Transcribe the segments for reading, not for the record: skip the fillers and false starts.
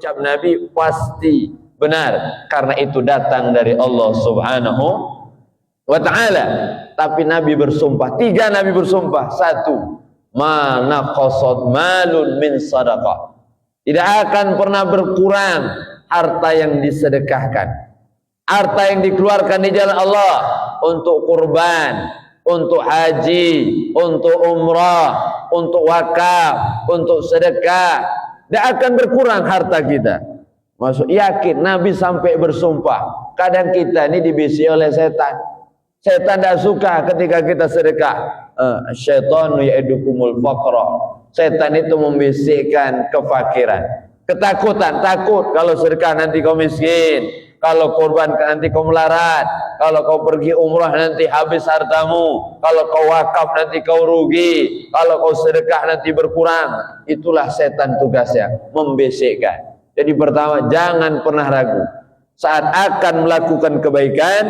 ucap Nabi pasti benar, karena itu datang dari Allah Subhanahu wa ta'ala. Tapi Nabi bersumpah, 3 Nabi bersumpah. 1, ma naqasat malun min sadaqah, tidak akan pernah berkurang harta yang disedekahkan, harta yang dikeluarkan di jalan Allah untuk kurban, untuk haji, untuk umrah, untuk wakaf, untuk sedekah, tidak akan berkurang harta kita. Maksud yakin, Nabi sampai bersumpah. Kadang kita ini dibisi oleh setan. Setan tidak suka ketika kita sedekah. Syaitanu ya'idukumul faqra. Setan itu membisikkan kefakiran, ketakutan, takut kalau sedekah nanti kau miskin, kalau korban nanti kau melarat, kalau kau pergi umrah nanti habis hartamu, kalau kau wakaf nanti kau rugi, kalau kau sedekah nanti berkurang. Itulah setan tugasnya, membisikkan. Jadi pertama, jangan pernah ragu saat akan melakukan kebaikan,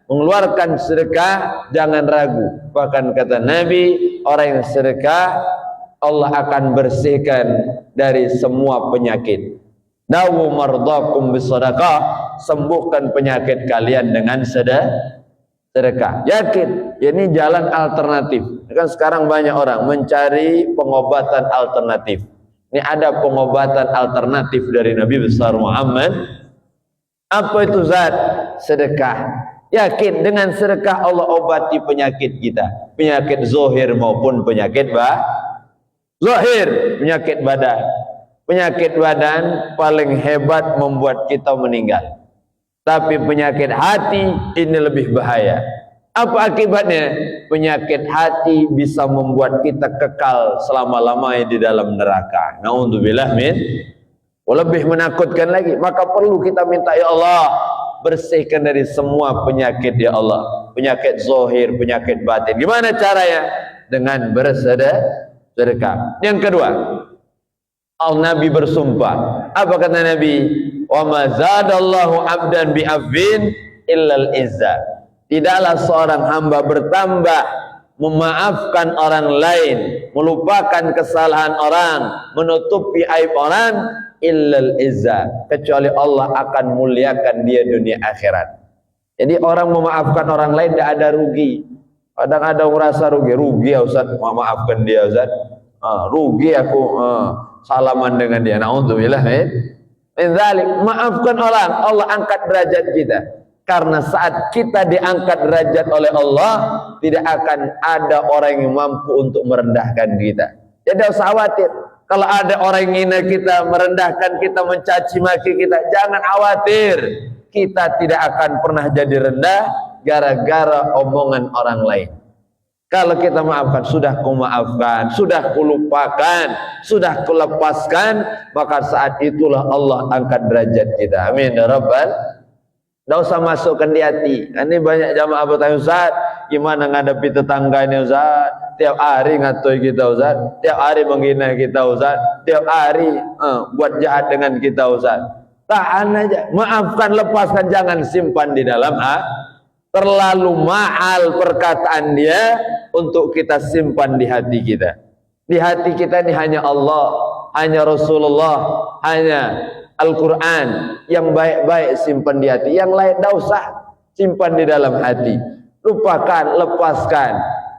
mengeluarkan sedekah, jangan ragu. Bahkan kata Nabi, orang yang sedekah Allah akan bersihkan dari semua penyakit. Dawu mardakum bisadaqah, sembuhkan penyakit kalian dengan sedekah. Yakin, ini jalan alternatif. Kan sekarang banyak orang mencari pengobatan alternatif. Ini ada pengobatan alternatif dari Nabi besar Muhammad. Apa itu zat? Sedekah. Yakin, dengan sedekah Allah obati penyakit kita, penyakit zahir maupun penyakit zahir, penyakit badan. Penyakit badan paling hebat membuat kita meninggal. Tapi penyakit hati ini lebih bahaya. Apa akibatnya? Penyakit hati bisa membuat kita kekal selama-lamanya di dalam neraka. Na'udzubillah min. Lebih menakutkan lagi, maka perlu kita minta, ya Allah, bersihkan dari semua penyakit ya Allah. Penyakit zahir, penyakit batin. Gimana caranya? Dengan bersedekah. Yang kedua, Nabi bersumpah. Apa kata Nabi? Wa ma zadallahu 'abdan bi'afwin illal izza. Tidaklah seorang hamba bertambah memaafkan orang lain, melupakan kesalahan orang, menutupi aib orang, illal izza, kecuali Allah akan muliakan dia dunia akhirat. Jadi orang memaafkan orang lain tidak ada rugi. Kadang ada merasa rugi ya Ustaz, maafkan dia Ustaz. Rugi aku salaman dengan dia. Na'udzubillah min dzalik. Maafkan orang, Allah angkat derajat kita. Karena saat kita diangkat derajat oleh Allah, tidak akan ada orang yang mampu untuk merendahkan kita. Jadi tidak usah khawatir. Kalau ada orang yang hina kita, merendahkan kita, mencaci maki kita, jangan khawatir. Kita tidak akan pernah jadi rendah gara-gara omongan orang lain. Kalau kita maafkan, sudah ku maafkan, sudah ku lupakan, sudah ku lepaskan, maka saat itulah Allah angkat derajat kita. Amin ya rabbal. Tidak usah masukkan di hati. Ini banyak jamaah bertanya, Ustaz, gimana ngadepi tetangga ini Ustaz? Tiap hari ngatoi kita Ustaz, tiap hari menghina kita Ustaz, tiap hari buat jahat dengan kita Ustaz. Tahan aja, maafkan, lepaskan, jangan simpan di dalam terlalu mahal perkataan dia untuk kita simpan di hati kita. Di hati kita ini hanya Allah, hanya Rasulullah, hanya Al-Quran. Yang baik-baik simpan di hati, yang lain tidak usah simpan di dalam hati. Lupakan, lepaskan.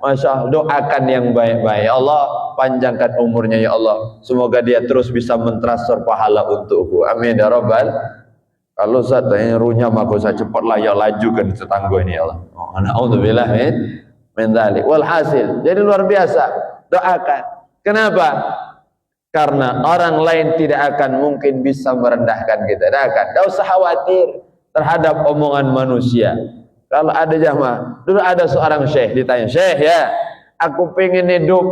Masya Allah, doakan yang baik-baik. Ya Allah, panjangkan umurnya ya Allah, semoga dia terus bisa mentransfer pahala untukku. Amin ya rabbal. Kalau Ustaz tanya runyam aku, saya cepatlah ya lajukan tetangga ini ya Allah. Na'udzubillah min dzalik. Walhasil, jadi luar biasa, doakan. Kenapa? Karena orang lain tidak akan mungkin bisa merendahkan kita. Tidak usah khawatir terhadap omongan manusia. Kalau ada jamaah, dulu ada seorang syekh ditanya, Syekh ya, aku pengen hidup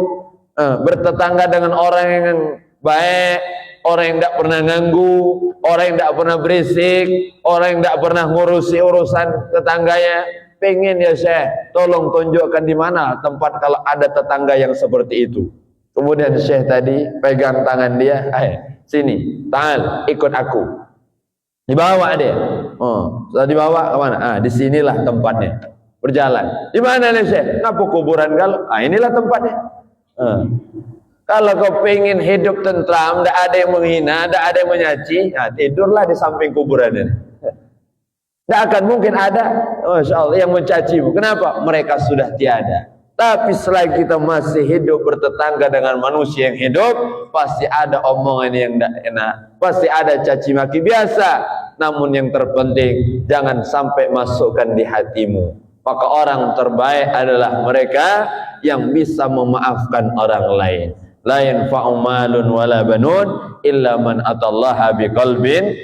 bertetangga dengan orang yang baik, orang yang tidak pernah ganggu, orang yang tidak pernah berisik, orang yang tidak pernah ngurusi urusan tetangganya. Pengen ya Syekh, tolong tunjukkan di mana tempat kalau ada tetangga yang seperti itu. Kemudian Syekh tadi pegang tangan dia, sini, ta'al, ikut aku. Dibawa dia. Setelah dibawa ke mana? Disinilah tempatnya. Berjalan. Di mana nih Syekh? Ngapa kuburan kalau? Inilah tempatnya. Kalau kau pengen hidup tentram, tidak ada yang menghina, tidak ada yang menyaci, ya tidurlah di samping kuburan ini. Tidak akan mungkin ada, Masya Allah, yang mencacimu. Kenapa? Mereka sudah tiada. Tapi selagi kita masih hidup bertetangga dengan manusia yang hidup, pasti ada omongan yang tidak enak, pasti ada caci maki biasa. Namun yang terpenting, jangan sampai masukkan di hatimu. Maka orang terbaik adalah mereka yang bisa memaafkan orang lain. La yanfa'u malun wala banun illa man atallaha biqalbin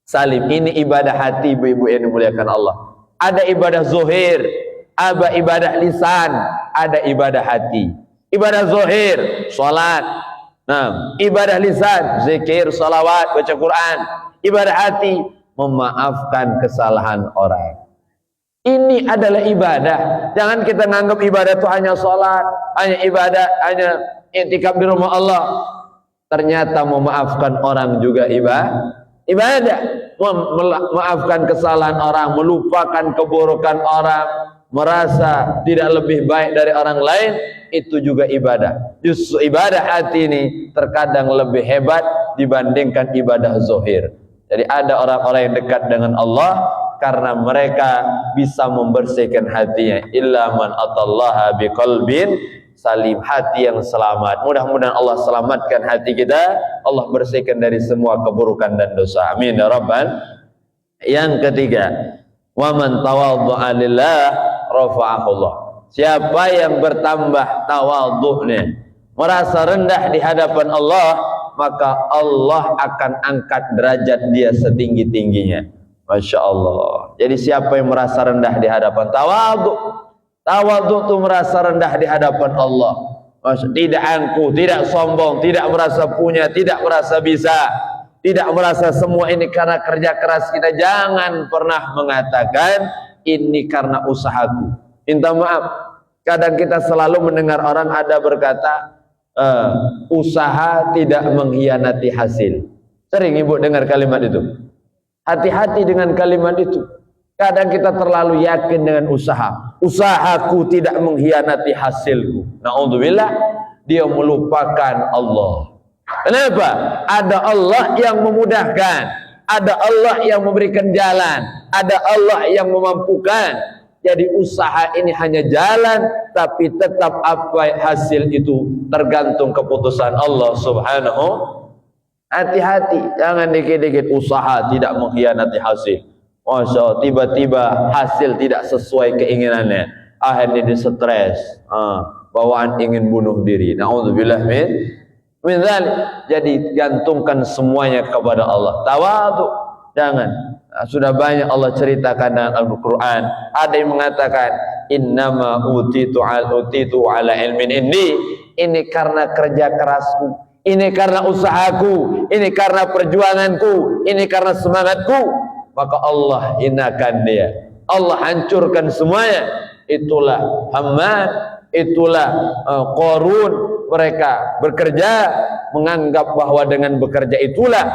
salim. Ini ibadah hati, ibu-ibu yang dimuliakan Allah. Ada ibadah zuhir, ada ibadah lisan, ada ibadah hati. Ibadah zuhir, salat. Nah, ibadah lisan, zikir, salawat, baca Quran. Ibadah hati, memaafkan kesalahan orang. Ini adalah ibadah. Jangan kita nganggap ibadah itu hanya salat, hanya ibadah, hanya i'tikaf di rumah Allah. Ternyata memaafkan orang juga ibadah. Memaafkan kesalahan orang, melupakan keburukan orang, merasa tidak lebih baik dari orang lain, itu juga ibadah. Justru ibadah hati ini terkadang lebih hebat dibandingkan ibadah zahir. Jadi ada orang-orang yang dekat dengan Allah karena mereka bisa membersihkan hatinya. Illa man atallaha biqalbin salim, hati yang selamat. Mudah-mudahan Allah selamatkan hati kita, Allah bersihkan dari semua keburukan dan dosa. Amin ya rabbal. Yang ketiga, wa man tawaddu'a lillah rafa'ahu Allah. Siapa yang bertambah tawadhu'nya, merasa rendah di hadapan Allah, maka Allah akan angkat derajat dia setinggi-tingginya. Masya Allah. Jadi siapa yang merasa rendah di hadapan tawadhu itu merasa rendah di hadapan Allah. Tidak angkuh, tidak sombong, tidak merasa punya, tidak merasa bisa, tidak merasa semua ini karena kerja keras kita. Jangan pernah mengatakan ini karena usahaku. Minta maaf. Kadang kita selalu mendengar orang ada berkata, usaha tidak mengkhianati hasil. Sering ibu dengar kalimat itu. Hati-hati dengan kalimat itu. Kadang kita terlalu yakin dengan usaha. Usahaku tidak mengkhianati hasilku. Na'udzubillah, dia melupakan Allah. Kenapa? Ada Allah yang memudahkan, ada Allah yang memberikan jalan, ada Allah yang memampukan. Jadi usaha ini hanya jalan, tapi tetap apa hasil itu tergantung keputusan Allah Subhanahu. Hati-hati, jangan dikit-dikit usaha tidak mengkhianati hasil. Masya Allah, tiba-tiba hasil tidak sesuai keinginannya, akhirnya dia stres, bawaan ingin bunuh diri. Na'udzubillah min dzalik. Jadi gantungkan semuanya kepada Allah. Tawadhu, jangan. Sudah banyak Allah ceritakan dalam Al-Quran. Ada yang mengatakan, innama utitu ala ilmin indi. Ini karena kerja kerasku, ini karena usahaku, ini karena perjuanganku, ini karena semangatku. Maka Allah hinakan dia, Allah hancurkan semuanya. Itulah Haman, itulah Qarun. Mereka bekerja menganggap bahwa dengan bekerja itulah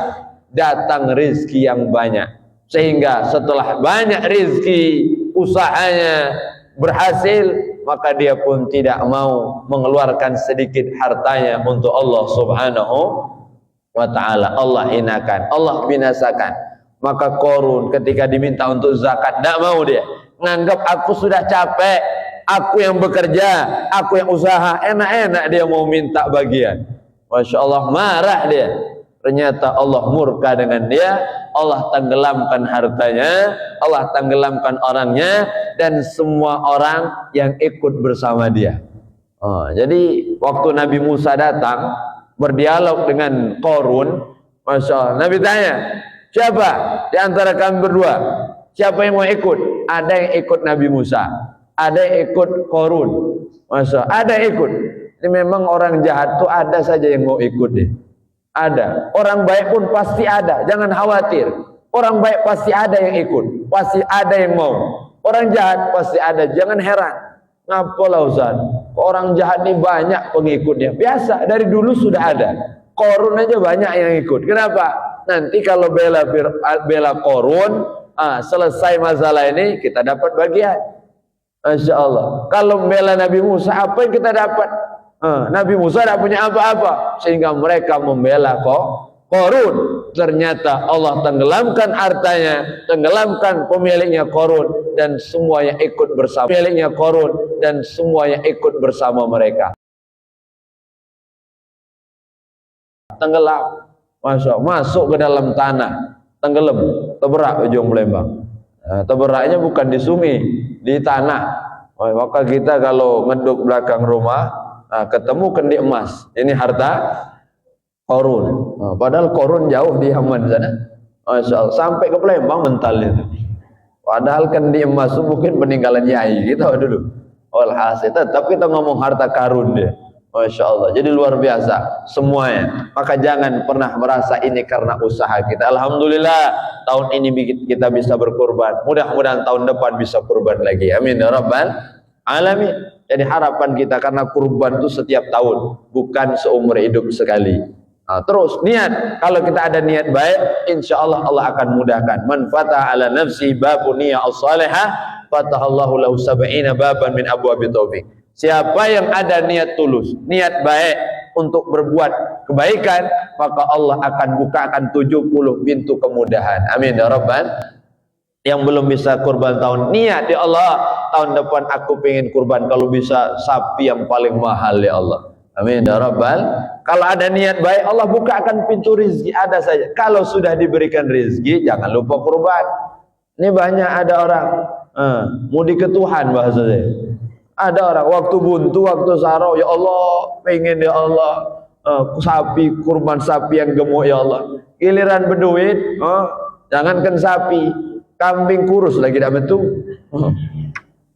datang rezeki yang banyak. Sehingga setelah banyak rezeki, usahanya berhasil, maka dia pun tidak mau mengeluarkan sedikit hartanya untuk Allah Subhanahu wa ta'ala. Allah hinakan, Allah binasakan. Maka Qarun ketika diminta untuk zakat, tidak mau dia. Menganggap aku sudah capek, aku yang bekerja, aku yang usaha, enak-enak dia mau minta bagian. Masya Allah, marah dia. Ternyata Allah murka dengan dia, Allah tenggelamkan hartanya, Allah tenggelamkan orangnya, dan semua orang yang ikut bersama dia. Jadi waktu Nabi Musa datang berdialog dengan Qarun, Masya Allah, Nabi tanya, siapa di antara kami berdua, siapa yang mau ikut? Ada yang ikut Nabi Musa, ada yang ikut Qarun. Masya Allah, ada yang ikut. Ini memang orang jahat tuh ada saja yang mau ikut deh. Ada. Orang baik pun pasti ada. Jangan khawatir. Orang baik pasti ada yang ikut. Pasti ada yang mau. Orang jahat pasti ada. Jangan heran. Ngapalah Ustaz? Orang jahat ini banyak pengikutnya. Biasa. Dari dulu sudah ada. Qarun aja banyak yang ikut. Kenapa? Nanti kalau bela Qarun, selesai masalah ini kita dapat bagian. Masya Allah. Kalau bela Nabi Musa, apa yang kita dapat? Nabi Musa tidak punya apa-apa, sehingga mereka membela Qarun. Ternyata Allah tenggelamkan hartanya, tenggelamkan pemiliknya Qarun, dan semuanya ikut bersama pemiliknya Qarun, dan semuanya ikut bersama mereka. Tenggelam, masuk ke dalam tanah, tenggelam, terberak ujung Palembang. Terberaknya bukan di sungai, di tanah. Maka kita kalau ngeduk belakang rumah, ketemu kendi emas, ini harta Qarun. Padahal Qarun jauh di Yaman sana. Masya Allah, sampai ke Palembang mental itu. Padahal kendi emas itu mungkin peninggalan Yai kita dulu. Walhasil, tetap kita ngomong harta karun dia. Masya Allah, jadi luar biasa semuanya. Maka jangan pernah merasa ini karena usaha kita. Alhamdulillah tahun ini kita bisa berkurban. Mudah-mudahan tahun depan bisa kurban lagi. Amin ya rabbal alamin. Jadi harapan kita, karena kurban itu setiap tahun, bukan seumur hidup sekali. Terus niat, kalau kita ada niat baik, insya Allah Allah akan mudahkan. Man fataha ala nafsi babu niyah as-salihah, fatahallahu lahu sab'ina baban min abwabi taufiq. Siapa yang ada niat tulus, niat baik untuk berbuat kebaikan, maka Allah akan bukakan 70 pintu kemudahan. Amin ya rabbal. Yang belum bisa kurban tahun, niat ya Allah, tahun depan aku pengen kurban, kalau bisa sapi yang paling mahal ya Allah. Amin ya rabbal. Kalau ada niat baik, Allah bukakan pintu rizki, ada saja. Kalau sudah diberikan rizki, jangan lupa kurban. Ini banyak ada orang mudi ke Tuhan bahasanya. Ada orang waktu buntu, waktu saro, ya Allah, pengen ya Allah sapi, kurban sapi yang gemuk ya Allah. Giliran berduit, jangankan sapi, kambing kurus lagi tidak betul.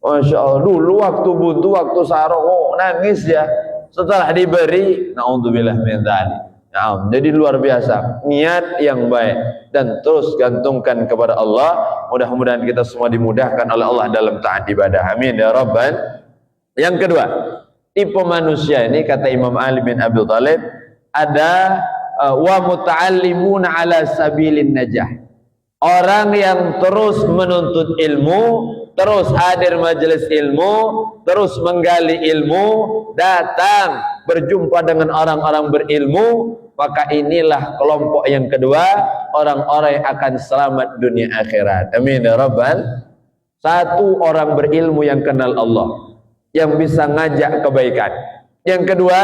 Masya Allah, dulu waktu buntu, waktu saro, nangis ya. Setelah diberi, naudzubillah min dzalik. Jadi luar biasa, niat yang baik dan terus gantungkan kepada Allah. Mudah-mudahan kita semua dimudahkan oleh Allah dalam taat ibadah. Amin ya rabbal. Yang kedua, tipe manusia ini kata Imam Ali bin Abi Thalib, ada wa muta'allimuna ala sabilin najah. Orang yang terus menuntut ilmu, terus hadir majelis ilmu, terus menggali ilmu, datang berjumpa dengan orang-orang berilmu, maka inilah kelompok yang kedua, orang-orang yang akan selamat dunia akhirat. Amin ya rabbal. Satu, orang berilmu yang kenal Allah, yang bisa ngajak kebaikan. Yang kedua,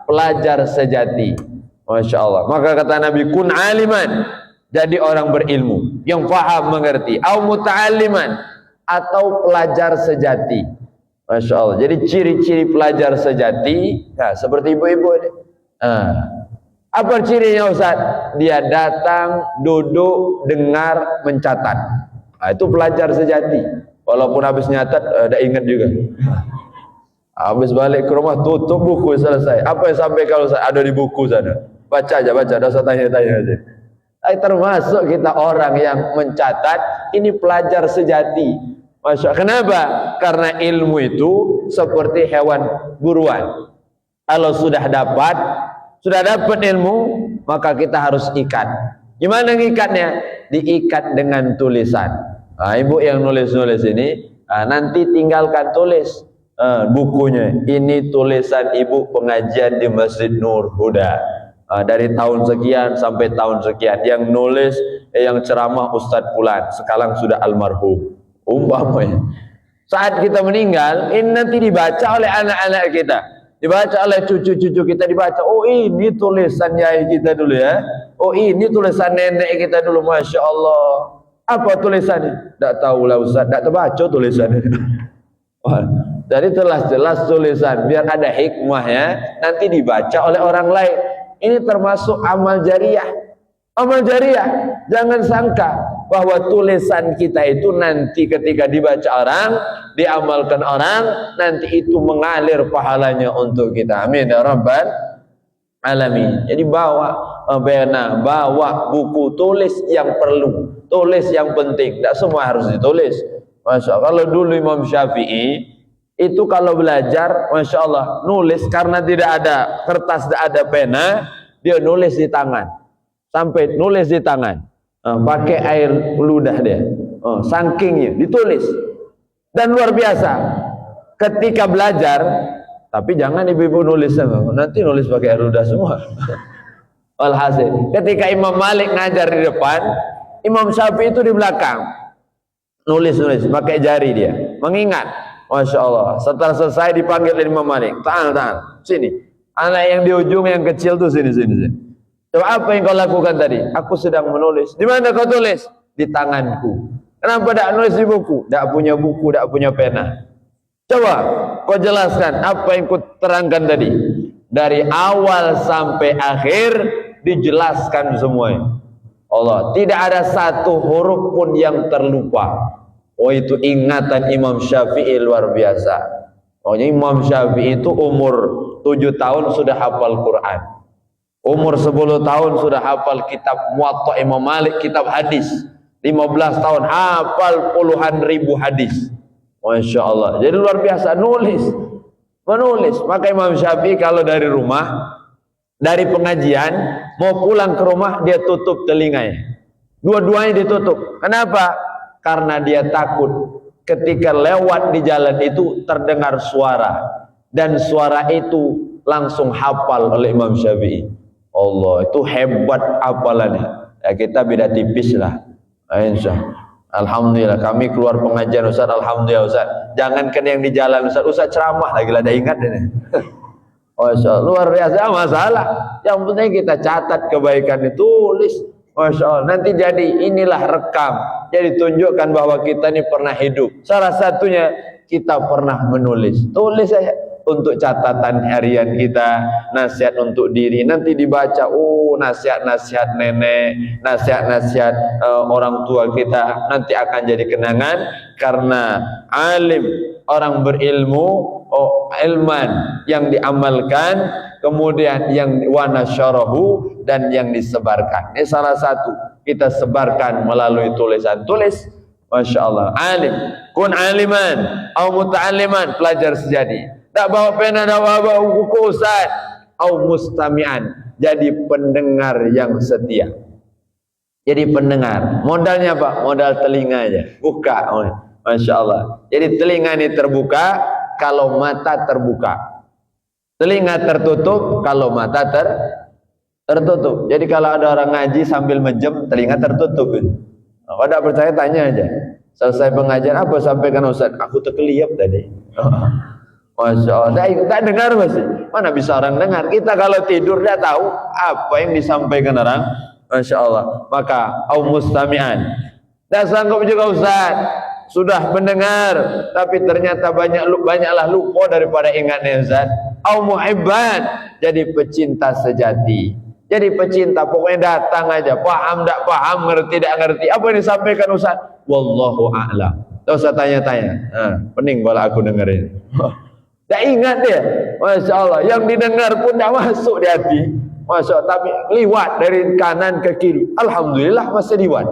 pelajar sejati. Masya Allah. Maka kata Nabi, kun aliman, jadi orang berilmu yang faham mengerti, au muta'alliman, atau pelajar sejati. Masya Allah. Jadi ciri-ciri pelajar sejati, nah, seperti ibu-ibu ini. Apa cirinya Ustaz? Dia datang, duduk, dengar, mencatat. Nah, itu pelajar sejati. Walaupun habis nyatat, ada ingat juga. Habis balik ke rumah, tutup buku, selesai. Apa yang sampai kalau ada di buku sana? Baca aja, baca. Tidak usah tanya-tanya aja. Termasuk kita orang yang mencatat, ini pelajar sejati. Masya Allah. Kenapa? Karena ilmu itu seperti hewan buruan. Kalau sudah dapat ilmu, maka kita harus ikat. Gimana ngikatnya? Diikat dengan tulisan. Nah, ibu yang nulis-nulis ini, nanti tinggalkan tulis bukunya. Ini tulisan ibu pengajian di Masjid Nur Huda. Dari tahun sekian sampai tahun sekian. Yang nulis, yang ceramah Ustadz Fulan, sekarang sudah almarhum. Umpamanya. Saat kita meninggal, ini nanti dibaca oleh anak-anak kita, dibaca oleh cucu-cucu kita, dibaca. Oh, ini tulisan yai kita dulu ya. Oh, ini tulisan nenek kita dulu. Masya Allah. Apa tulisannya? Tidak tahu lah Ustadz, tidak terbaca tulisannya. Jadi jelas-jelas tulisan, biar ada hikmahnya, nanti dibaca oleh orang lain. Ini termasuk amal jariah. Amal jariah, jangan sangka bahwa tulisan kita itu nanti ketika dibaca orang, diamalkan orang, nanti itu mengalir pahalanya untuk kita. Amin ya rabbal alamin. Jadi bawa pena, bawa buku, tulis yang perlu, tulis yang penting. Tidak semua harus ditulis. Masya Allah. Kalau dulu Imam Syafi'i itu kalau belajar, Masya Allah, nulis karena tidak ada kertas, tidak ada pena, dia nulis di tangan, sampai nulis di tangan, pakai air ludah dia, sakingnya ditulis. Dan luar biasa, ketika belajar Tapi jangan ibu-ibu nulis sama, nanti nulis pakai air ludah semua. Alhasil, ketika Imam Malik ngajar di depan, Imam Syafi'i itu di belakang. Nulis pakai jari dia, mengingat. Masya Allah. Setelah selesai dipanggil Imam Malik, tahan, sini. Anak yang di ujung yang kecil tuh sini. Coba apa yang kau lakukan tadi? Aku sedang menulis. Di mana kau tulis? Di tanganku. Kenapa tidak nulis di buku? Tidak punya buku, tidak punya pena. Coba kau jelaskan apa yang kau terangkan tadi. Dari awal sampai akhir dijelaskan semuanya. Allah, tidak ada satu huruf pun yang terlupa. Oh, itu ingatan Imam Syafi'i luar biasa. Oh, Imam Syafi'i itu umur 7 tahun sudah hafal Quran. Umur 10 tahun sudah hafal kitab Muwatta Imam Malik, kitab hadis. 15 tahun hafal puluhan ribu hadis. Masya Allah. Jadi luar biasa menulis. Maka Imam Syafi'i kalau dari rumah, dari pengajian mau pulang ke rumah, dia tutup telinganya. Dua-duanya ditutup. Kenapa? Karena dia takut ketika lewat di jalan itu terdengar suara, dan suara itu langsung hafal oleh Imam Syafi'i. Allah, itu hebat hafalannya. Ya, kita beda tipis lah. Insya Alhamdulillah kami keluar pengajian Ustaz, alhamdulillah Ustaz. Jangankan yang di jalan Ustaz ceramah lagi lah, ada ingat ini. Masya Allah, luar biasa, masalah. Yang penting kita catat kebaikan itu, tulis. Masya Allah, nanti jadi inilah rekam. Jadi tunjukkan bahwa kita ini pernah hidup. Salah satunya kita pernah menulis. Tulis saja untuk catatan harian kita, nasihat untuk diri. Nanti dibaca, nasihat-nasihat nenek, nasihat-nasihat orang tua kita. Nanti akan jadi kenangan. Karena alim, orang berilmu, ilman yang diamalkan, kemudian yang wanasyarahu, dan yang disebarkan. Ini salah satu, kita sebarkan melalui tulisan. Tulis, Masya Allah. Alim, kun aliman atau muta'aliman, pelajar sejati. Tak bawa pena, tak bawa buku Ustaz. Atau mustami'an, jadi pendengar yang setia. Jadi pendengar. Modalnya apa? Modal telinganya. Buka. Masya Allah. Jadi telinga ini terbuka kalau mata terbuka. Telinga tertutup kalau mata tertutup. Jadi kalau ada orang ngaji sambil menjem, telinga tertutup. Kalau tidak percaya tanya aja. Selesai pengajian, apa sampaikan Ustaz? Aku terkeliap tadi. Masya Allah. Tak dengar masih. Mana bisa orang dengar? Kita kalau tidur tidak tahu apa yang disampaikan orang. Masya Allah. Maka au mustami'an. Tak sanggup juga Ustaz. Sudah mendengar, tapi ternyata banyaklah lupa daripada ingatnya Ustaz. Au muhibban, jadi pecinta sejati. Jadi pecinta, pokoknya datang aja, paham tak paham, ngerti tak ngerti. Apa yang disampaikan Ustaz? Wallahu a'lam. Tak usah tanya-tanya. Pening kalau aku dengerin. Tak ingat dia. Masya Allah. Yang didengar pun tak masuk di hati. Masya Allah. Tapi liwat dari kanan ke kiri. Alhamdulillah masih liwat.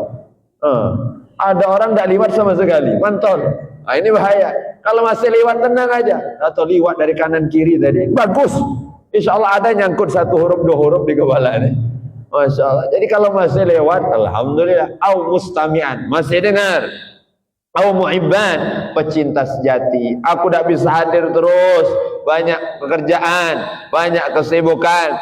Ada orang tak liwat sama sekali, mantol. Ini bahaya. Kalau masih liwat, tenang aja. Atau liwat dari kanan kiri tadi, bagus. Insya Allah ada nyangkut 1 huruf 2 huruf di kepala ini. Masya Allah. Jadi kalau masih lewat, alhamdulillah. Au mustami'an, masih dengar. Au muhibban, pecinta sejati. Aku tak bisa hadir terus, banyak pekerjaan, banyak kesibukan.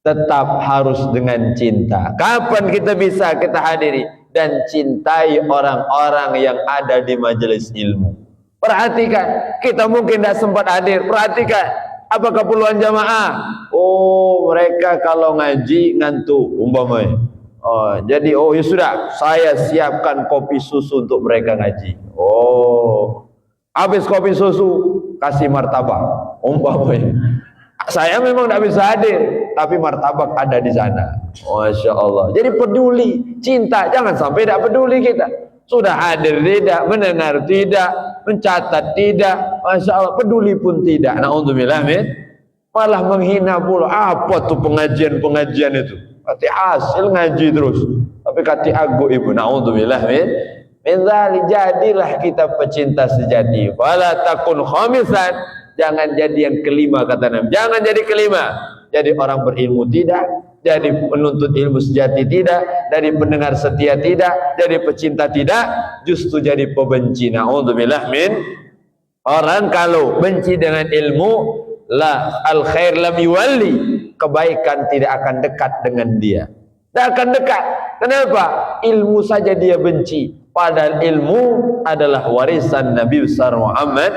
Tetap harus dengan cinta. Kapan kita bisa kita hadiri? Dan cintai orang-orang yang ada di majelis ilmu. Perhatikan, kita mungkin tidak sempat hadir. Perhatikan, apakah puluhan jamaah? Mereka kalau ngaji ngantuk umpamanya. Jadi ya sudah, saya siapkan kopi susu untuk mereka ngaji. Habis kopi susu, kasih martabak umpamanya. Saya memang tidak bisa hadir, tapi martabak ada di sana. Masya Allah. Jadi peduli, cinta. Jangan sampai tidak peduli kita. Sudah hadir tidak, mendengar tidak, mencatat tidak. Masya Allah, peduli pun tidak. Na'udzubillah min. Malah menghina pula. Apa tuh pengajian-pengajian itu? Kati hasil ngaji terus. Tapi kati aku ibu. Na'udzubillah min. Jadilah kita pecinta sejati. Wala takun khamisan. Jangan jadi yang kelima, kata Nabi. Jangan jadi kelima. Jadi orang berilmu tidak, jadi penuntut ilmu sejati tidak, dari pendengar setia tidak, jadi pecinta tidak, justru jadi pembenci. Na'udzubillah min. Orang kalau benci dengan ilmu, la al khair lam yuwalli, kebaikan tidak akan dekat dengan dia. Tidak akan dekat. Kenapa? Ilmu saja dia benci. Padahal ilmu adalah warisan Nabi besar Muhammad.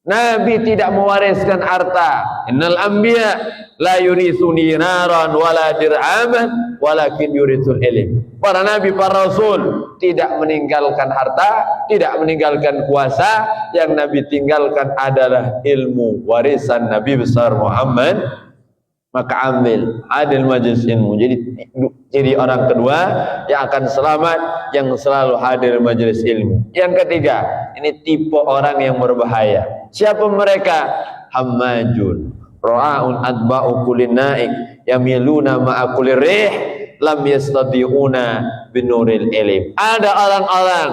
Nabi tidak mewariskan harta. Innal anbiya la yurithu dinaran wala dirhaman walakin yurithul ilm. Para nabi, para rasul tidak meninggalkan harta, tidak meninggalkan kuasa. Yang Nabi tinggalkan adalah ilmu, warisan Nabi besar Muhammad. Maka ambil adil majlis ilmu. Jadi orang kedua yang akan selamat, yang selalu hadir majlis ilmu. Yang ketiga, ini tipe orang yang berbahaya. Siapa mereka? Hammajun ra'aun atba'u kulin naik yamiluna ma'a kulir rih lam yastati'una binuril ilim. Ada orang-orang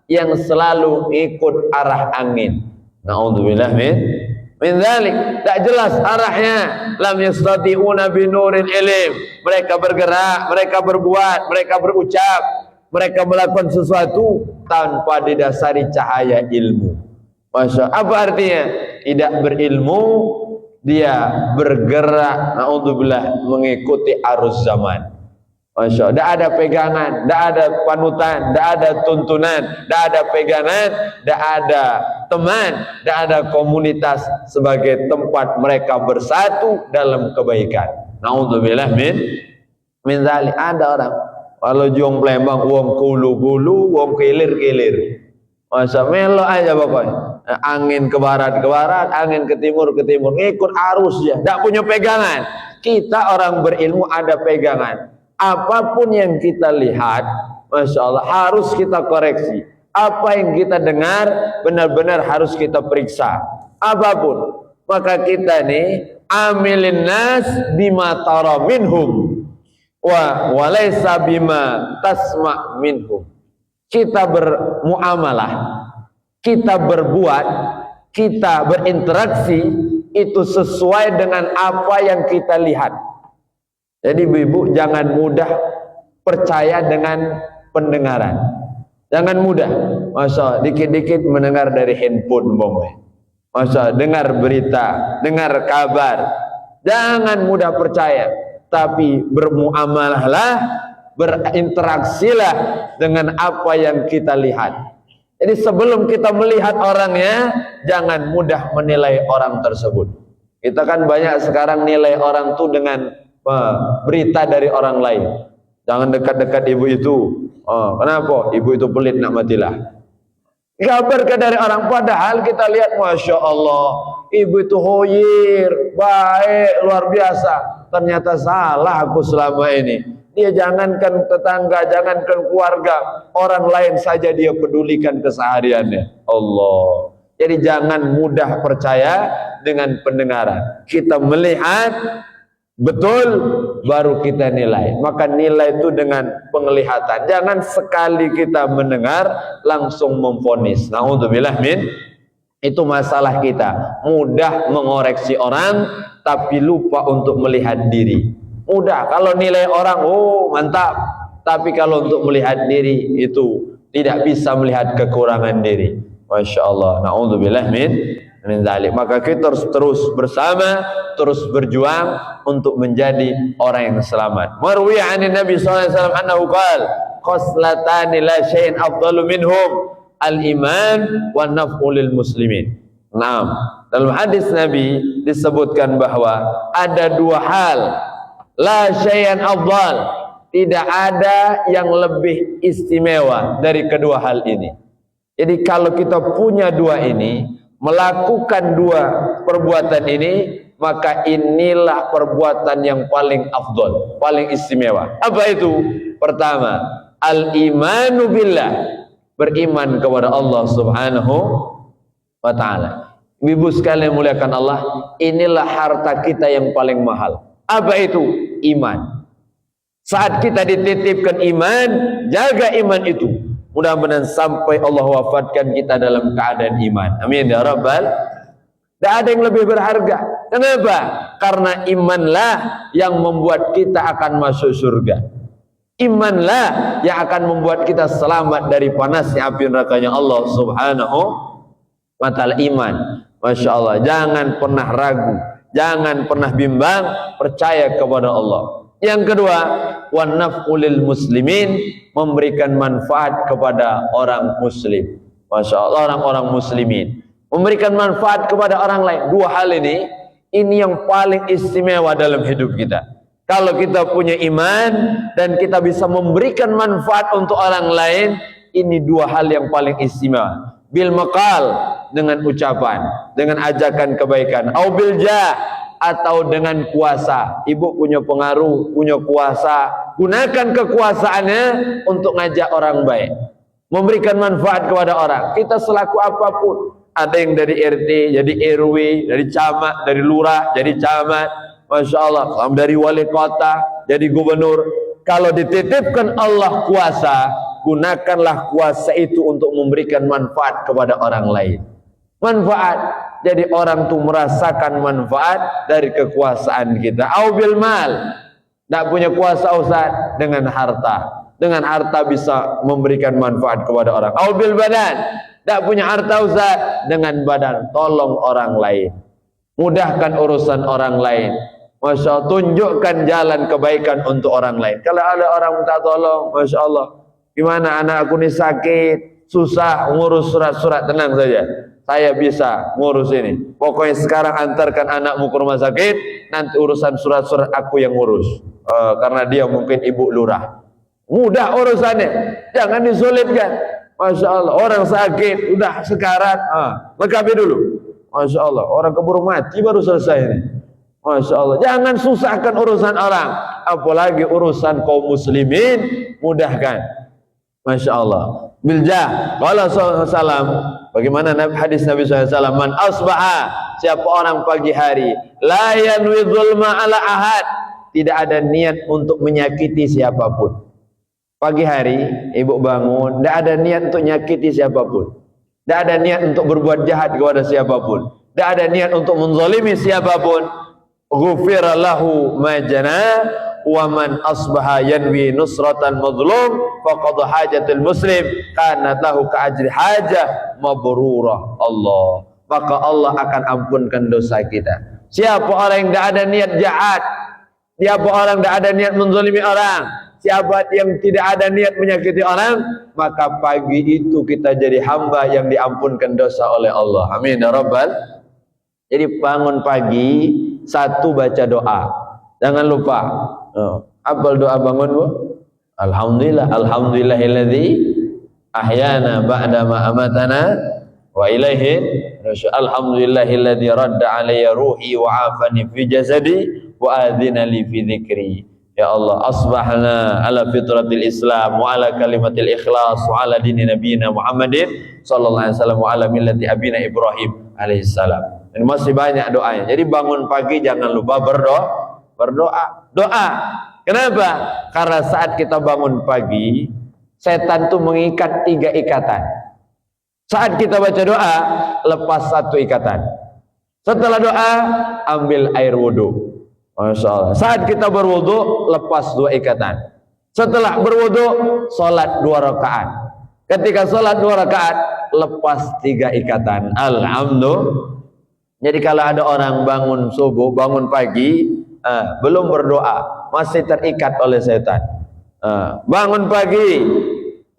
yang selalu ikut arah angin. Na'udzubillah min dzalik, tak jelas arahnya. Lam yastati'una binuril ilim. Mereka bergerak, mereka berbuat, mereka berucap, mereka melakukan sesuatu tanpa didasari cahaya ilmu. Masya, apa artinya? Tidak berilmu, dia bergerak, na'udzubillah, mengikuti arus zaman. Masya, tidak ada pegangan, tidak ada panutan, tidak ada tuntunan, tidak ada pegangan, tidak ada teman, tidak ada komunitas sebagai tempat mereka bersatu dalam kebaikan. Na'udzubillah min dzalik. Ada orang kalau juang Palembang, wong kulu-kulu, wong kilir-kilir. Masa melo aja pokoknya. Angin ke barat, angin ke timur, ngikut arus ya. Tidak punya pegangan. Kita orang berilmu ada pegangan. Apapun yang kita lihat, Masya Allah, harus kita koreksi. Apa yang kita dengar, benar-benar harus kita periksa. Apapun. Maka kita nih, amilin nas bima tara minhum wa walaysa bima tasma minhum. Kita bermuamalah, kita berbuat, kita berinteraksi itu sesuai dengan apa yang kita lihat. Jadi ibu-ibu jangan mudah percaya dengan pendengaran. Jangan mudah. Masa dikit-dikit mendengar dari handphone umpamanya. Masa dengar berita, dengar kabar. Jangan mudah percaya, tapi bermuamalahlah, berinteraksilah dengan apa yang kita lihat. Jadi sebelum kita melihat orangnya, jangan mudah menilai orang tersebut. Kita kan banyak sekarang nilai orang tuh dengan berita dari orang lain. Jangan dekat-dekat ibu itu. Kenapa? Ibu itu pelit, nak matilah. Kabar dari orang, padahal kita lihat, Masya Allah, ibu itu hoyir, baik, luar biasa. Ternyata salah aku selama ini. Dia jangankan tetangga, jangankan keluarga, orang lain saja dia pedulikan kesehariannya. Allah. Jadi jangan mudah percaya dengan pendengaran. Kita melihat betul, baru kita nilai. Maka nilai itu dengan penglihatan. Jangan sekali kita mendengar langsung memvonis. Na'udzubillah min. Itu masalah kita. Mudah mengoreksi orang, tapi lupa untuk melihat diri. Mudah kalau nilai orang, oh mantap. Tapi kalau untuk melihat diri itu tidak bisa melihat kekurangan diri. Masya Allah. Na'udzubillah min dzalik. Maka kita harus terus bersama, terus berjuang untuk menjadi orang yang selamat. Marwiya 'anin Nabi sallallahu alaihi wasallam annahu qala khoslatani la syai'in afdalu minhum al-iman wa naf'u lil muslimin. Naam. Dalam hadis Nabi disebutkan bahwa ada dua hal, la syai'an afdal, tidak ada yang lebih istimewa dari kedua hal ini. Jadi kalau kita punya dua ini, melakukan dua perbuatan ini, maka inilah perbuatan yang paling afdol, paling istimewa. Apa itu? Pertama, al-imanu billah, beriman kepada Allah subhanahu wa ta'ala. Ibu sekalian muliakan Allah, inilah harta kita yang paling mahal. Apa itu? Iman. Saat kita dititipkan iman, jaga iman itu. Mudah-mudahan sampai Allah wafatkan kita dalam keadaan iman. Amin ya rabbal. Tidak ada yang lebih berharga. Kenapa? Karena imanlah yang membuat kita akan masuk surga. Imanlah yang akan membuat kita selamat dari panasnya api nerakanya Allah subhanahu wa ta'ala. Iman. Masya Allah, jangan pernah ragu, jangan pernah bimbang, percaya kepada Allah. Yang kedua, wa naf'ulil muslimin, memberikan manfaat kepada orang muslim. Masya Allah, orang-orang muslimin, memberikan manfaat kepada orang lain. Dua hal ini yang paling istimewa dalam hidup kita. Kalau kita punya iman dan kita bisa memberikan manfaat untuk orang lain, ini dua hal yang paling istimewa. Bil maqal, dengan ucapan, dengan ajakan kebaikan, au bil jah, atau dengan kuasa. Ibu punya pengaruh, punya kuasa, gunakan kekuasaannya untuk ngajak orang baik, memberikan manfaat kepada orang. Kita selaku apapun, ada yang dari RT jadi RW, dari camat, dari lurah jadi camat, Masya Allah, dari wali kota jadi gubernur. Kalau dititipkan Allah kuasa, gunakanlah kuasa itu untuk memberikan manfaat kepada orang lain. Manfaat, jadi orang tuh merasakan manfaat dari kekuasaan kita. Au bil mal, tidak punya kuasa Ustaz, dengan harta. Dengan harta bisa memberikan manfaat kepada orang. Au bil badan, tidak punya harta Ustaz, dengan badan tolong orang lain, mudahkan urusan orang lain. Masya Allah, tunjukkan jalan kebaikan untuk orang lain. Kalau ada orang minta tolong, Masya Allah, gimana anak aku ini sakit, susah ngurus surat-surat, tenang saja, saya bisa ngurus ini. Pokoknya sekarang antarkan anakmu ke rumah sakit, nanti urusan surat-surat aku yang ngurus. Karena dia mungkin ibu lurah, mudah urusannya, jangan disulitkan. Masya Allah, orang sakit, udah sekarat, lengkapi dulu. Masya Allah, orang keburu mati baru selesai ini. Masya Allah, jangan susahkan urusan orang, apalagi urusan kaum muslimin, mudahkan. Masya Allah. Biljah, qala sallallahu, bagaimana hadis Nabi SAW, man asbaha, siapa orang pagi hari, la yanwi dzulma ala ahad, tidak ada niat untuk menyakiti siapapun. Pagi hari ibu bangun, tidak ada niat untuk menyakiti siapapun, tidak ada niat untuk berbuat jahat kepada siapapun, tidak ada niat untuk menzalimi siapapun. Ghufira lahu ma jana, wa man asbaha yanwi nusratan mazlum faqad hajatul muslim kanat lahu ka ajri hajah mabrurah. Allah, maka Allah akan ampunkan dosa kita. Siapa orang yang tidak ada niat jahat, siapa orang tidak ada niat menzalimi orang, siapa yang tidak ada niat menyakiti orang, maka pagi itu kita jadi hamba yang diampunkan dosa oleh Allah. Amin ya rabbal. Jadi bangun pagi, satu baca doa, jangan lupa. Apal doa bangun bu? Alhamdulillah, alhamdulillahilladzi ahyana ba'da ma amatana wa ilaihi nusyur. Alhamdulillahilladzi radda alayya ruhi wa afani fi jasadi wa adhina li fi dzikri. Ya Allah, asbahna ala fitratil Islam wa ala kalimatil ikhlas wa ala dini nabiyina Muhammadin sallallahu alaihi wasallam wa ala millati abina Ibrahim alaihi salam. Dan masih banyak doanya. Jadi bangun pagi jangan lupa berdoa. Doa. Kenapa? Karena saat kita bangun pagi, setan tuh mengikat 3 ikatan. Saat kita baca doa, lepas 1 ikatan. Setelah doa, ambil air wudhu. Masya Allah. Saat kita berwudhu, lepas 2 ikatan. Setelah berwudhu, sholat 2 rakaat. Ketika sholat 2 rakaat, lepas 3 ikatan. Alhamdulillah. Jadi kalau ada orang bangun subuh, bangun pagi, belum berdoa, masih terikat oleh setan. Bangun pagi,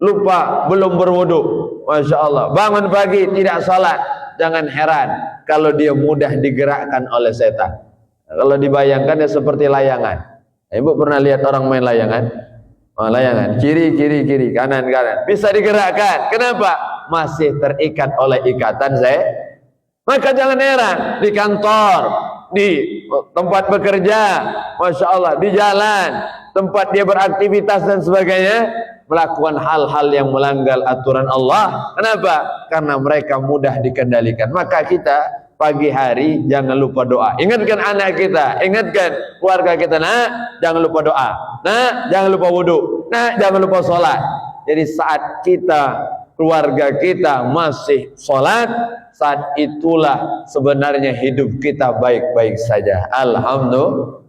lupa, belum berwudu, Masya Allah. Bangun pagi, tidak salat, jangan heran kalau dia mudah digerakkan oleh setan. Kalau dibayangkan ya seperti layangan. Ibu pernah lihat orang main layangan? Layangan, kiri, kanan, bisa digerakkan. Kenapa? Masih terikat oleh ikatan saya. Maka jangan heran, di kantor, di tempat bekerja, Masya Allah, di jalan, tempat dia beraktivitas dan sebagainya, melakukan hal-hal yang melanggar aturan Allah. Kenapa? Karena mereka mudah dikendalikan. Maka kita pagi hari jangan lupa doa. Ingatkan anak kita, ingatkan keluarga kita, nak, jangan lupa doa, nak, jangan lupa wudhu, nak, jangan lupa sholat. Jadi saat kita, keluarga kita masih sholat, saat itulah sebenarnya hidup kita baik-baik saja. Alhamdulillah.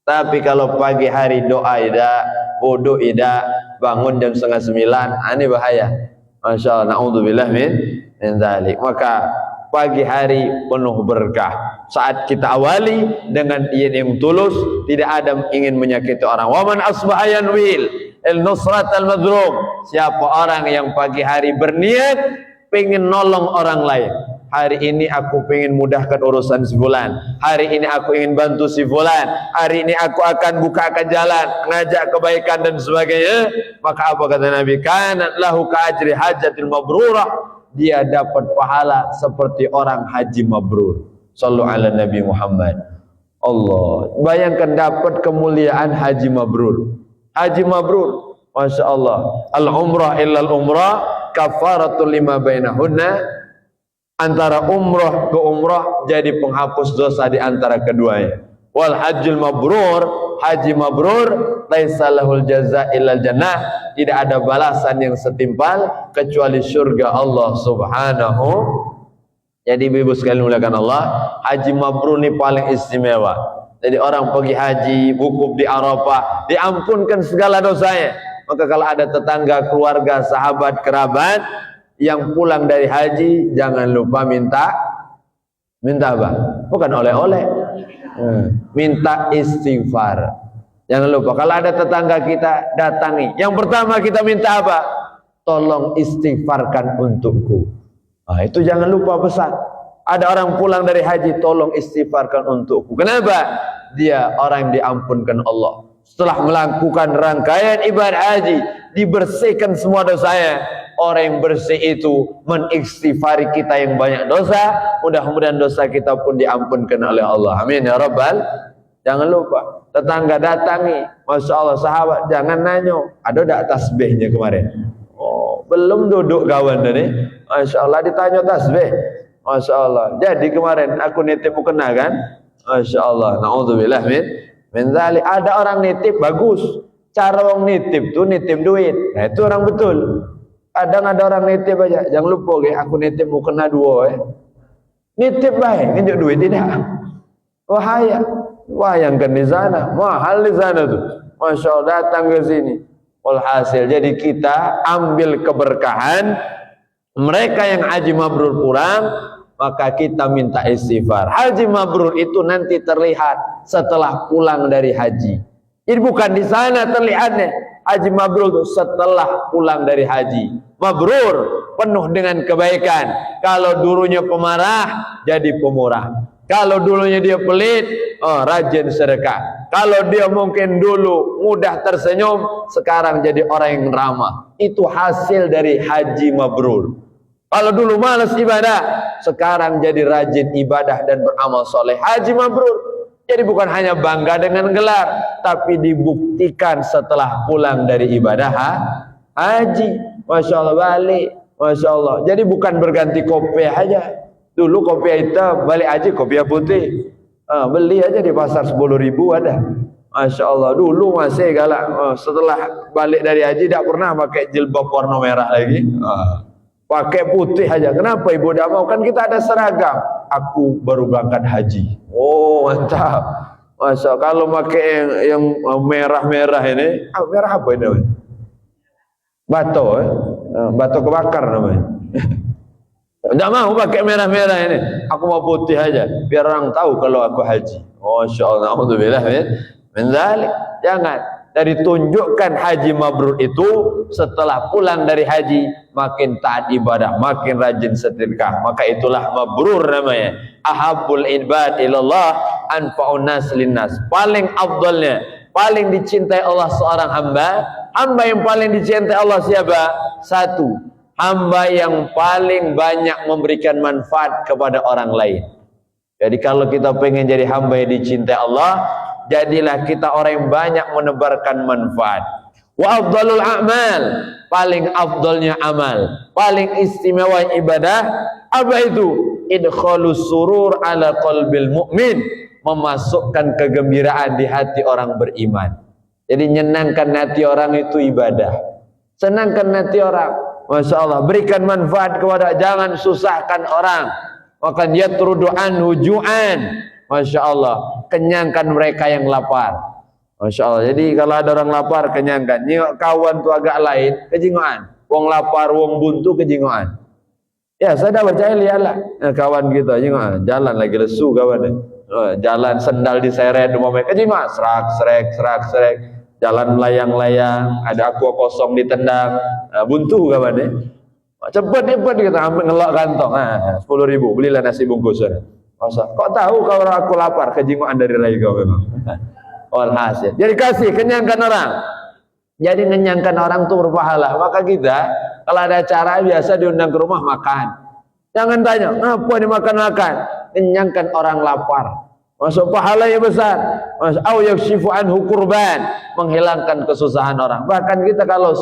Tapi kalau pagi hari doa tidak, wudhu tidak, bangun jam 8:30, ini bahaya. Masya Allah, na'udzubillah min dzalik. Maka pagi hari penuh berkah. Saat kita awali dengan niat yang tulus, tidak ada ingin menyakiti orang. Wa man asbaha yanwil al-nusrat al-madlum. Siapa orang yang pagi hari berniat pengen nolong orang lain. Hari ini aku pengen mudahkan urusan si fulan. Hari ini aku ingin bantu si fulan. Hari ini aku akan bukakan jalan, ngajak kebaikan dan sebagainya. Maka apa kata Nabi? Kana lahu ka ajri hajatil mabrurah. Dia dapat pahala seperti orang haji mabrur. Sallu ala Nabi Muhammad. Allah, bayangkan dapat kemuliaan haji mabrur. Haji mabrur, Masya Allah. Al-umrah illal umrah kafaratul lima bainahunna. Antara umrah ke umrah jadi penghapus dosa di antara keduanya. Wal hajjul mabrur, haji mabrur laisa lahul jazaa illal jannah. Tidak ada balasan yang setimpal kecuali surga Allah Subhanahu. Jadi ibu sekalian muliakan Allah, haji mabrur ini paling istimewa. Jadi orang pergi haji, wukuf di Arafah, diampunkan segala dosanya. Maka kalau ada tetangga, keluarga, sahabat, kerabat yang pulang dari haji, jangan lupa minta apa? Bukan oleh-oleh, minta istighfar. Jangan lupa kalau ada tetangga kita datangi, yang pertama kita minta apa? Tolong istighfarkan untukku. Nah, itu jangan lupa pesan. Ada orang pulang dari haji, tolong istighfarkan untukku. Kenapa? Dia orang yang diampunkan Allah. Setelah melakukan rangkaian ibadah haji, dibersihkan semua dosanya. Orang yang bersih itu mengistighfari kita yang banyak dosa. Mudah-mudahan dosa kita pun diampunkan oleh Allah. Amin ya Rabbal. Jangan lupa tetangga datangi, Masya Allah sahabat, jangan nanyo, ada tak tasbihnya kemarin? Oh, belum duduk kawan tadi. Masya Allah ditanya tasbih. Masya Allah. Jadi kemarin aku nitip mukena kan? Masya Allah. Naudzubillah min dzalik. Ada orang nitip bagus. Cara orang nitip tuh nitip duit. Nah itu orang betul. Kadang ada orang nitip aja. Jangan lupa ya, aku nitip mukena dua. Nitip baik, nginjak duit tidak. Wahaya. Bayangkan di sana, mahal di sana tuh. Masya Allah datang ke sini. Walhasil, jadi kita ambil keberkahan mereka yang haji mabrur pulang, maka kita minta istighfar. Haji mabrur itu nanti terlihat setelah pulang dari haji. Jadi bukan di sana terlihatnya. Haji mabrur itu setelah pulang dari haji. Mabrur penuh dengan kebaikan. Kalau dulunya pemarah, jadi pemurah. Kalau dulunya dia pelit, rajin sedekah. Kalau dia mungkin dulu mudah tersenyum, sekarang jadi orang yang ramah. Itu hasil dari haji mabrur. Kalau dulu malas ibadah, sekarang jadi rajin ibadah dan beramal soleh. Haji mabrur. Jadi bukan hanya bangga dengan gelar, tapi dibuktikan setelah pulang dari ibadah haji. Masya Allah balik. Masya Allah. Jadi bukan berganti kopiah aja. Dulu kopiah hitam, balik haji kopiah putih. Beli aja di pasar 10.000 ada. Masya Allah. Dulu masih galak. Setelah balik dari haji tidak pernah pakai jilbab warna merah lagi. Pakai putih aja. Kenapa ibu tidak mau? Kan kita ada seragam. Aku baru berangkat haji. Oh mantap. Masya Allah. Kalau pakai yang merah-merah ini, merah apa ini? Bato, bato kebakar namanya. Tidak mau pakai merah-merah ini. Aku mau putih aja, biar orang tahu kalau aku haji. Masya Allah. Alhamdulillah min dzalik. Jangan. Dari tunjukkan haji mabrur itu setelah pulang dari haji makin taat ibadah, makin rajin sedekah. Maka itulah mabrur namanya. Ahabbul ibad ilallah anfa'un nas linnas. Paling afdalnya, paling dicintai Allah seorang hamba. Hamba yang paling dicintai Allah siapa? Satu, hamba yang paling banyak memberikan manfaat kepada orang lain. Jadi kalau kita pengen jadi hamba yang dicintai Allah, jadilah kita orang yang banyak menebarkan manfaat. Wa afdalul a'mal, paling afdalnya amal, paling istimewa ibadah apa itu? Idkhalus surur ala qalbil mu'min, memasukkan kegembiraan di hati orang beriman. Jadi nyenangkan hati orang itu ibadah. Senangkan hati orang. Masya Allah, berikan manfaat kepada, jangan susahkan orang. Maka dia turudu anhu ju'an. Masya Allah, kenyangkan mereka yang lapar. Masya Allah, jadi kalau ada orang lapar, kenyangkan. Nyingok kawan tu agak lain, kejingoan. Wong lapar, wong buntu, kejingoan. Ya, saya dah percaya lihatlah. Kawan kita jalan lagi lesu kawan. Jalan sendal diseret umpamanya. Kejima serak serak. Jalan melayang-layang, ada aqua kosong ditendang. Buntu kawan. Cepat kita ambil ngelak kantong. 10.000 belilah nasi bungkus. Masa, kok tahu kalau aku lapar? Kejinguan dari rai kau memang. Walhasil. Jadi kasih kenyangkan orang. Jadi mengenyangkan orang itu berpahala. Maka kita kalau ada acara biasa diundang ke rumah makan. Jangan tanya, apa dimakan-makan? Kenyangkan orang lapar. Masuk pahalanya besar. Masuk au yakshifu anhu kurban, menghilangkan kesusahan orang. Bahkan kita kalau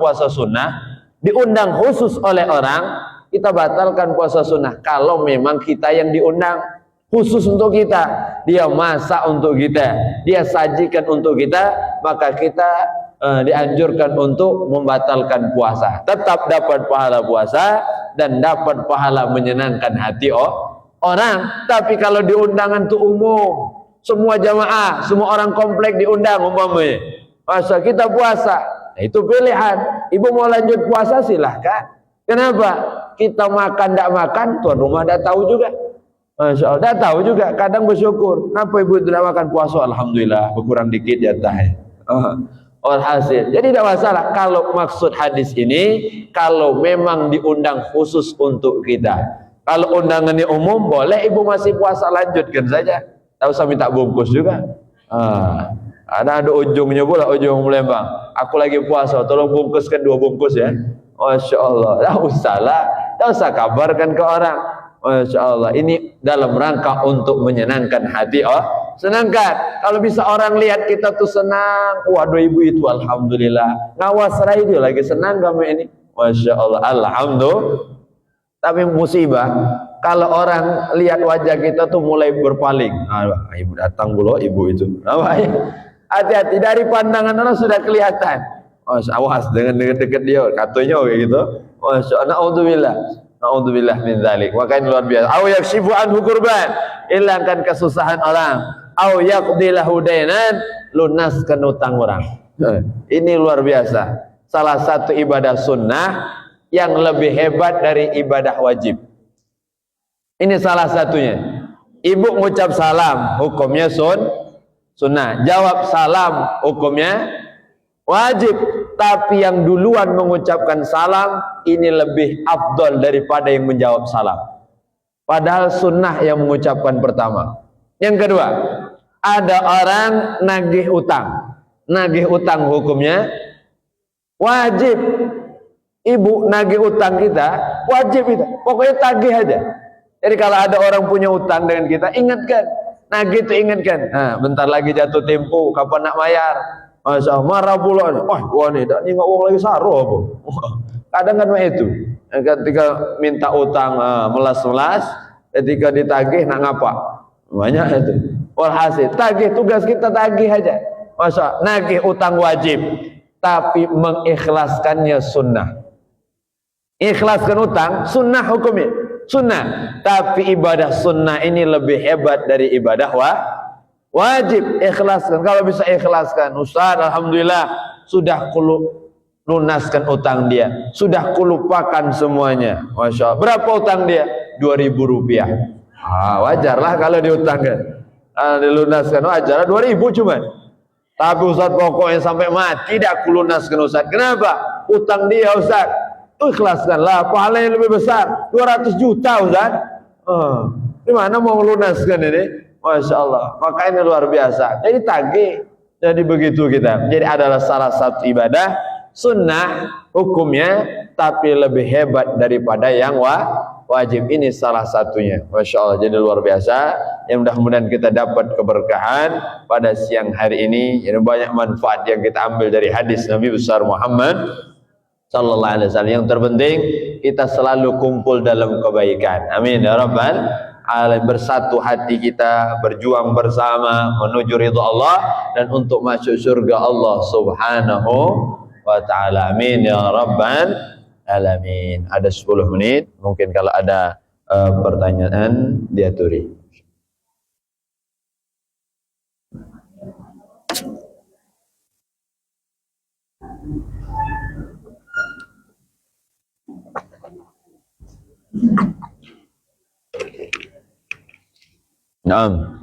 puasa sunnah diundang khusus oleh orang, kita batalkan puasa sunnah kalau memang kita yang diundang khusus untuk kita. Dia masak untuk kita, dia sajikan untuk kita, maka kita dianjurkan untuk membatalkan puasa. Tetap dapat pahala puasa dan dapat pahala menyenangkan hati orang. Tapi kalau diundangan itu umum, semua jamaah, semua orang komplek diundang umpamanya, masa kita puasa, nah, itu pilihan. Ibu mau lanjut puasa silahkan. Kenapa? Kita makan tidak makan, tuan rumah tidak tahu juga. Masya Allah, tidak tahu juga. Kadang bersyukur. Kenapa ibu tidak makan puasa? Alhamdulillah, berkurang dikit jatahnya. Hasil. Jadi tidak masalah kalau maksud hadis ini, kalau memang diundang khusus untuk kita. Kalau undangannya umum, boleh ibu masih puasa lanjutkan saja. Tak usah minta bungkus juga. Ada ujungnya pula, ujung melembang. Aku lagi puasa, tolong bungkuskan 2 bungkus ya. Masya Allah, tak usahlah, tak usah kabarkan ke orang. Masya Allah, ini dalam rangka untuk menyenangkan hati senangkan. Kalau bisa orang lihat kita tuh senang, waduh ibu itu alhamdulillah. Ngawas rai dia lagi senang kamu ini. Masya Allah, alhamdulillah. Tapi musibah, kalau orang lihat wajah kita tuh mulai berpaling. Ibu datang dulu, ibu itu. Hati-hati, dari pandangan orang sudah kelihatan. Awas dengan dekat-dekat dia, katanya kayak gitu. Masya Allah, na'udzubillah min dzalik. Makanya luar biasa. Au yakshifu anhu kurban, hilangkan kesusahan orang. Au yaqdi lahu dainan, lunaskan utang orang. Ini luar biasa. Salah satu ibadah sunnah yang lebih hebat dari ibadah wajib. Ini salah satunya. Ibu mengucap salam, hukumnya sunnah. Jawab salam, hukumnya wajib. Tapi yang duluan mengucapkan salam ini lebih afdol daripada yang menjawab salam. Padahal sunnah yang mengucapkan pertama. Yang kedua, ada orang nagih utang. Nagih utang hukumnya wajib. Ibu nagih utang kita wajib itu. Pokoknya tagih aja. Jadi kalau ada orang punya utang dengan kita, ingatkan. Nagih itu ingatkan. Bentar lagi jatuh tempo, kapan nak bayar? Masya Allah, marah pula. Wah nih, tak ninggal uang lagi saru apa? Kadang kan itu. Ketika minta utang melas-melas, ketika ditagih nak ngapa? Banyak itu. Walhasil, tagih, tugas kita tagih aja. Masya Allah, nagih utang wajib, tapi mengikhlaskannya sunnah. Ikhlaskan utang sunnah hukumnya, sunnah. Tapi ibadah sunnah ini lebih hebat dari ibadah wajib. Ikhlaskan, kalau bisa ikhlaskan. Ustaz, alhamdulillah sudah lunaskan utang dia, sudah kulupakan semuanya. Masya Allah. Berapa utang dia? 2.000 rupiah. Wajarlah kalau diutangkan. Dilunaskan wajarlah 2.000 cuman. Tapi Ustaz pokoknya sampai mati tidak kulunaskan Ustaz. Kenapa? Utang dia Ustaz. Ikhlaskanlah, pahala yang lebih besar 200 juta Ustaz. Gimana mau lunaskan ini? Masya Allah. Maka ini luar biasa. Jadi tagih. Jadi begitu kita. Jadi adalah salah satu ibadah sunnah hukumnya, tapi lebih hebat daripada yang wajib. Ini salah satunya. Masya Allah. Jadi luar biasa. Yang mudah-mudahan kita dapat keberkahan pada siang hari ini. Jadi banyak manfaat yang kita ambil dari hadis Nabi besar Muhammad sallallahu alaihi wasallam. Yang terpenting kita selalu kumpul dalam kebaikan. Amin ya rabbal alamin. Bersatu hati kita, berjuang bersama menuju ridha Allah dan untuk masuk surga Allah Subhanahu wa taala. Amin ya rabbal alamin. Ada 10 menit, mungkin kalau ada pertanyaan diaturi. Naam.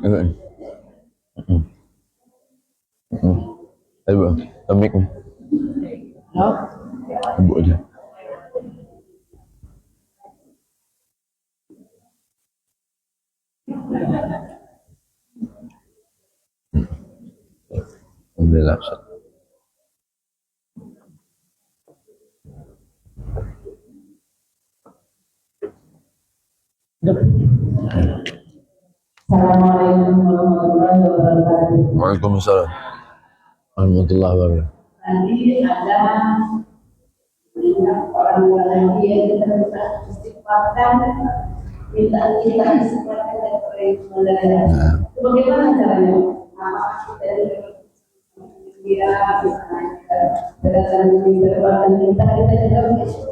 Ibu, tamik. Ibu aja. Alhamdulillah. Assalamualaikum warahmatullahi wabarakatuh. Waalaikumsalam warahmatullahi wabarakatuh. Tadi ada orang lagi yang kita bisa istighfarkan, minta kita istighfarkan dari bagaimana caranya? Apakah kita dia berdasarkan perbuatan kita juga bisa?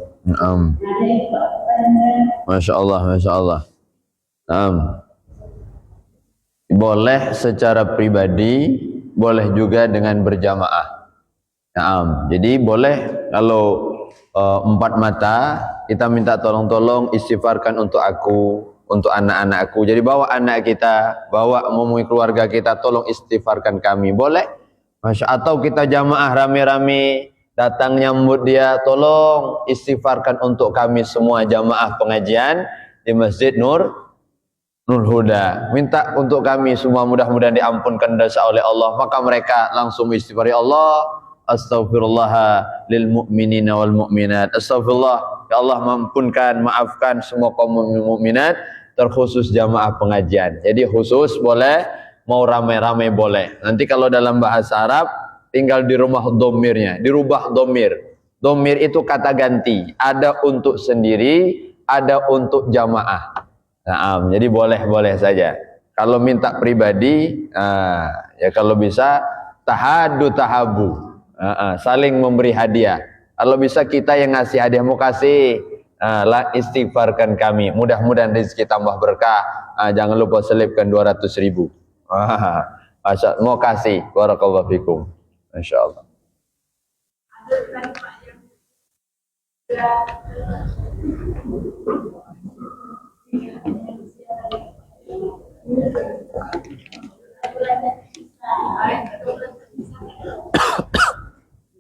Masya Allah, Masya Allah. Boleh secara pribadi, boleh juga dengan berjamaah. Jadi boleh kalau 4 mata kita minta tolong-tolong istighfarkan untuk aku, untuk anak-anak aku. Jadi bawa anak kita, bawa ngomongin keluarga kita, tolong istighfarkan kami. Boleh. Atau kita jamaah rame-rame datang nyambut dia, tolong istighfarkan untuk kami semua jamaah pengajian di Masjid Nurul Huda. Minta untuk kami semua mudah-mudahan diampunkan dosa oleh Allah. Maka mereka langsung istighfar, ya Allah, astaghfirullah lil mu'minina wal mu'minat. Astaghfirullah, ya Allah mampunkan, maafkan semua kaum mukminat, terkhusus jamaah pengajian. Jadi khusus boleh, mau ramai-ramai boleh. Nanti kalau dalam bahasa Arab tinggal di rumah domirnya, dirubah domir. Domir itu kata ganti, ada untuk sendiri, ada untuk jamaah. Jadi boleh-boleh saja. Kalau minta pribadi, ya kalau bisa tahadu tahabu, saling memberi hadiah. Kalau bisa kita yang ngasih hadiah, mau kasih, istighfarkan kami. Mudah-mudahan rezeki tambah berkah. Jangan lupa selipkan 200.000. Mau kasih, barakallahu fikum. Masya Allah.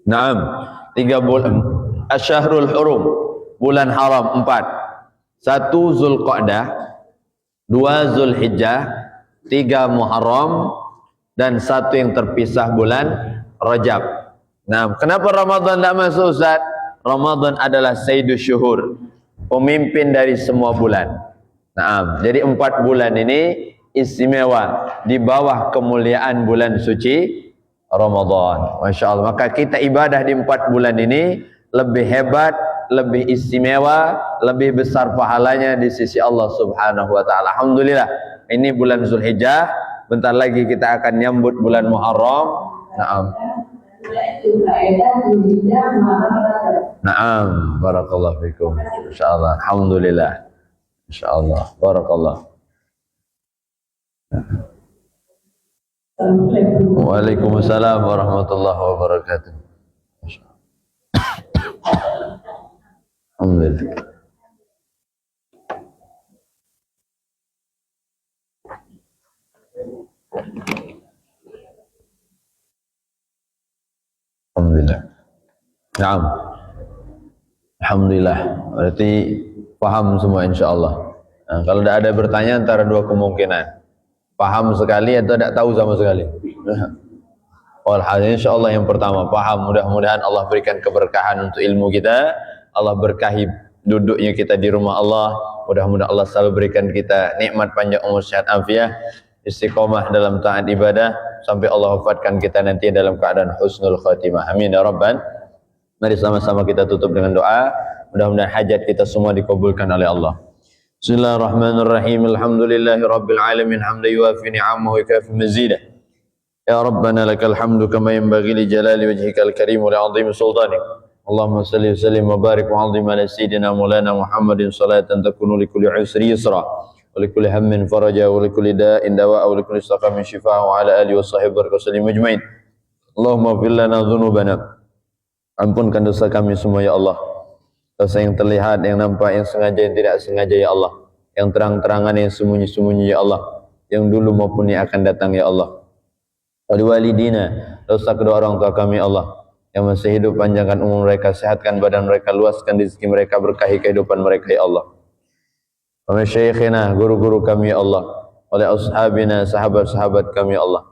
Naam, 3 bulan Asy-Syahrul Hurum, bulan haram 4. 1 Zulqa'dah, 2 Zulhijjah, 3 Muharram, dan 1 yang terpisah bulan Rajab. Nah, kenapa Ramadan tidak masuk, Ustaz? Ramadan adalah Sayyidus Syuhur, pemimpin dari semua bulan. Nah, jadi 4 bulan ini istimewa di bawah kemuliaan bulan suci Ramadan. Masya Allah. Maka kita ibadah di 4 bulan ini lebih hebat, lebih istimewa, lebih besar pahalanya di sisi Allah Subhanahu wa taala. Alhamdulillah. Ini bulan Zulhijjah, bentar lagi kita akan nyambut bulan Muharram. Naam, barakallahu fikum. Insyaallah. Alhamdulillah. Insyaallah. Barakallah. Waalaikumsalam warahmatullahi wabarakatuh. Alhamdulillah. Alhamdulillah. Naam. Alhamdulillah. Berarti paham semua insyaallah. Nah, kalau tidak ada bertanya antara 2 kemungkinan. Paham sekali atau tidak tahu sama sekali. Alhamdulillah, insyaallah yang pertama paham. Mudah-mudahan Allah berikan keberkahan untuk ilmu kita. Allah berkahi duduknya kita di rumah Allah. Mudah-mudahan Allah selalu berikan kita nikmat panjang umur, sehat afiat, istiqomah dalam taat ibadah sampai Allah wafatkan kita nanti dalam keadaan husnul khatimah. Amin ya rabbal. Mari sama-sama kita tutup dengan doa. Mudah-mudahan hajat kita semua dikabulkan oleh Allah. Bismillahirrahmanirrahim. Alhamdulillahi rabbil alamin, hamdan yuwafi ni'amahu wa yukafi mazidah. Ya Rabbana lakal hamdu kama yanbaghi li jalali wajhikal karim wa li 'azimi sultanik. Allahumma salli wa sallim wa barik wa 'azim ala sayyidina maulana Muhammadin salatan takunu li kulli 'usri yusra wa li kulli hammin faraja wa li kulli da'in dawa'a wa li kulli saqamin shifaa wa ala alihi wa sahbihi wa sallim ajmain. Allahumma ighfir lana dhunubana. Ampunkan dosa kami semua ya Allah. Dosa yang terlihat, yang nampak, yang sengaja, yang tidak sengaja ya Allah. Yang terang-terangan, yang sembunyi-sembunyi ya Allah. yang dulu maupun yang akan datang ya Allah. Wali walidina, dosa kedua orang tua kami Allah yang masih hidup, panjangkan umur mereka, sehatkan badan mereka, luaskan rezeki mereka, berkahi kehidupan mereka ya Allah. Wa masyayikhina, guru-guru kami ya Allah, oleh ashabina, sahabat-sahabat kami ya Allah,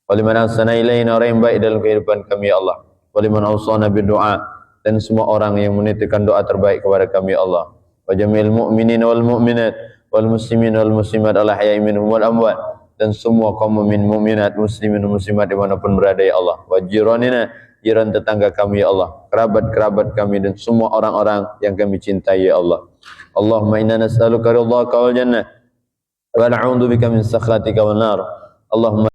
wali man ahsana ilaina, orang yang baik dalam kehidupan kami ya Allah, wali man awsana bidu'a, dan semua orang yang menitipkan doa terbaik kepada kami ya Allah, wa jamil mu'minin wal mu'minat wal muslimin wal muslimat al ahya'i minhum wal amwat, dan semua kaum mukmin mukminat, muslimin muslimat dimanapun berada ya Allah, wa jiranina, jiran tetangga kami ya Allah, kerabat-kerabat kami, dan semua orang-orang yang kami cintai ya Allah. Allahumma inna nas'aluka ridhaka wal jannah wa na'udzubika min sakhatika wan nar. Allahumma